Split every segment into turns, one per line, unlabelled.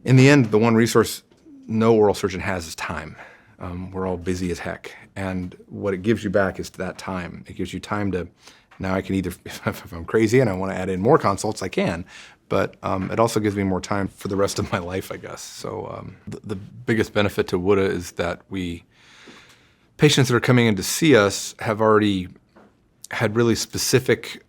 In the end, the one resource no oral surgeon has is time. We're all busy as heck. And what it gives you back is that time. It gives you time to, now I can either, if I'm crazy and I want to add in more consults, I can. But it also gives me more time for the rest of my life, I guess. So the biggest benefit to WUWTA is that patients that are coming in to see us have already had really specific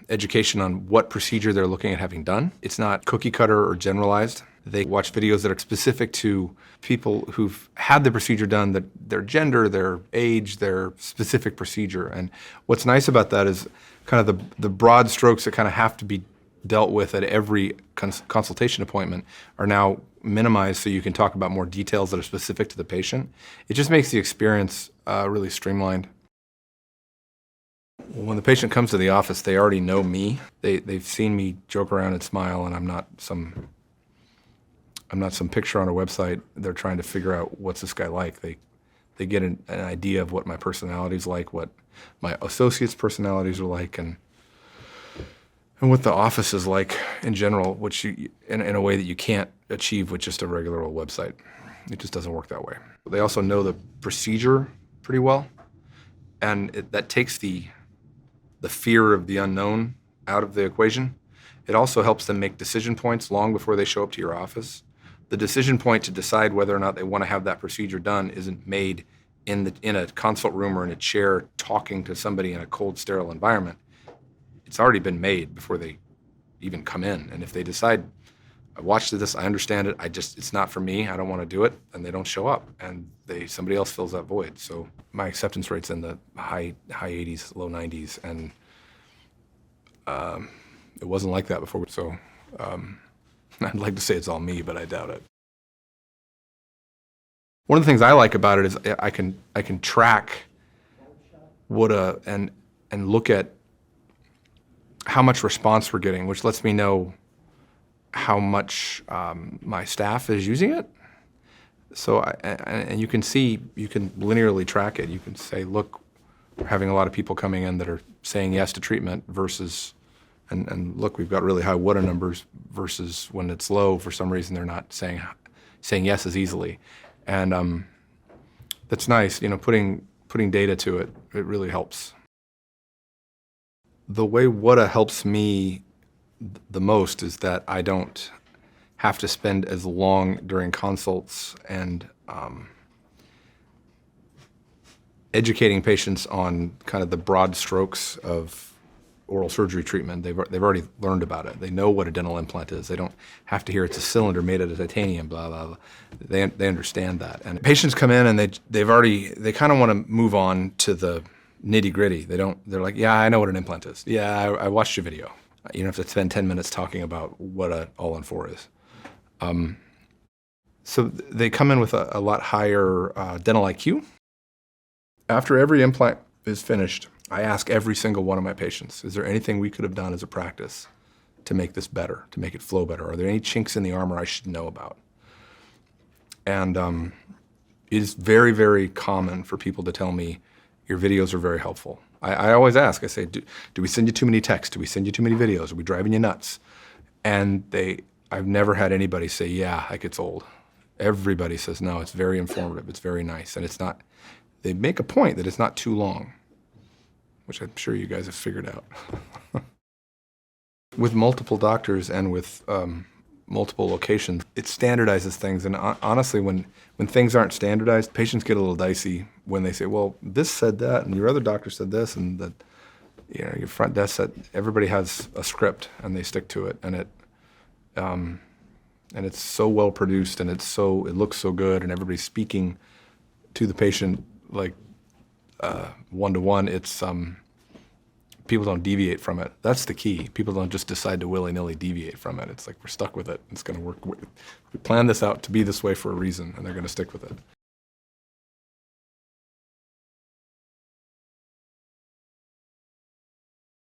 education on what procedure they're looking at having done. It's not cookie cutter or generalized. They watch videos that are specific to people who've had the procedure done, their gender, their age, their specific procedure. And what's nice about that is kind of the broad strokes that kind of have to be dealt with at every consultation appointment are now minimized so you can talk about more details that are specific to the patient. It just makes the experience really streamlined. When the patient comes to the office, they already know me. They've seen me joke around and smile, and I'm not some picture on a website. They're trying to figure out what's this guy like. They get an idea of what my personality's like, what my associates' personalities are like, and what the office is like in general, which in a way that you can't achieve with just a regular old website. It just doesn't work that way. They also know the procedure pretty well, and that takes the fear of the unknown out of the equation. It also helps them make decision points long before they show up to your office. The decision point to decide whether or not they want to have that procedure done isn't made in a consult room or in a chair talking to somebody in a cold, sterile environment. It's already been made before they even come in. And if they decide, I watched this, I understand it, it's not for me, I don't want to do it, and they don't show up, and somebody else fills that void. So my acceptance rate's in the high 80s, low 90s, and it wasn't like that before. So I'd like to say it's all me, but I doubt it. One of the things I like about it is I can track WUWTA and look at how much response we're getting, which lets me know how much my staff is using it. So, and you can linearly track it. You can say, look, we're having a lot of people coming in that are saying yes to treatment versus, and look, we've got really high WUWTA numbers versus when it's low, for some reason they're not saying yes as easily. And that's nice, putting data to it, it really helps. The way WUWTA helps me the most is that I don't have to spend as long during consults and educating patients on kind of the broad strokes of oral surgery treatment. They've already learned about it. They know what a dental implant is. They don't have to hear it's a cylinder made out of titanium, blah, blah, blah. They understand that. And patients come in and they kind of want to move on to the nitty-gritty. They're like, yeah, I know what an implant is. Yeah, I watched your video. You don't have to spend 10 minutes talking about what an all-on-4 is. So they come in with a lot higher dental IQ. After every implant is finished, I ask every single one of my patients, is there anything we could have done as a practice to make this better, to make it flow better? Are there any chinks in the armor I should know about? And it is very, very common for people to tell me, your videos are very helpful. I always ask, I say, do we send you too many texts? Do we send you too many videos? Are we driving you nuts? And I've never had anybody say, yeah, that gets old. Everybody says, no, it's very informative, it's very nice. And it's not, they make a point that it's not too long, which I'm sure you guys have figured out. With multiple doctors and with multiple locations, it standardizes things. And honestly, when things aren't standardized, patients get a little dicey when they say, well, this said that, and your other doctor said this, and that, your front desk said, everybody has a script and they stick to it. And it's so well produced, and it looks so good, and everybody's speaking to the patient like one-to-one. It's people don't deviate from it. That's the key. People don't just decide to willy-nilly deviate from it. It's like, we're stuck with it. It's going to work. We planned this out to be this way for a reason, and they're going to stick with it.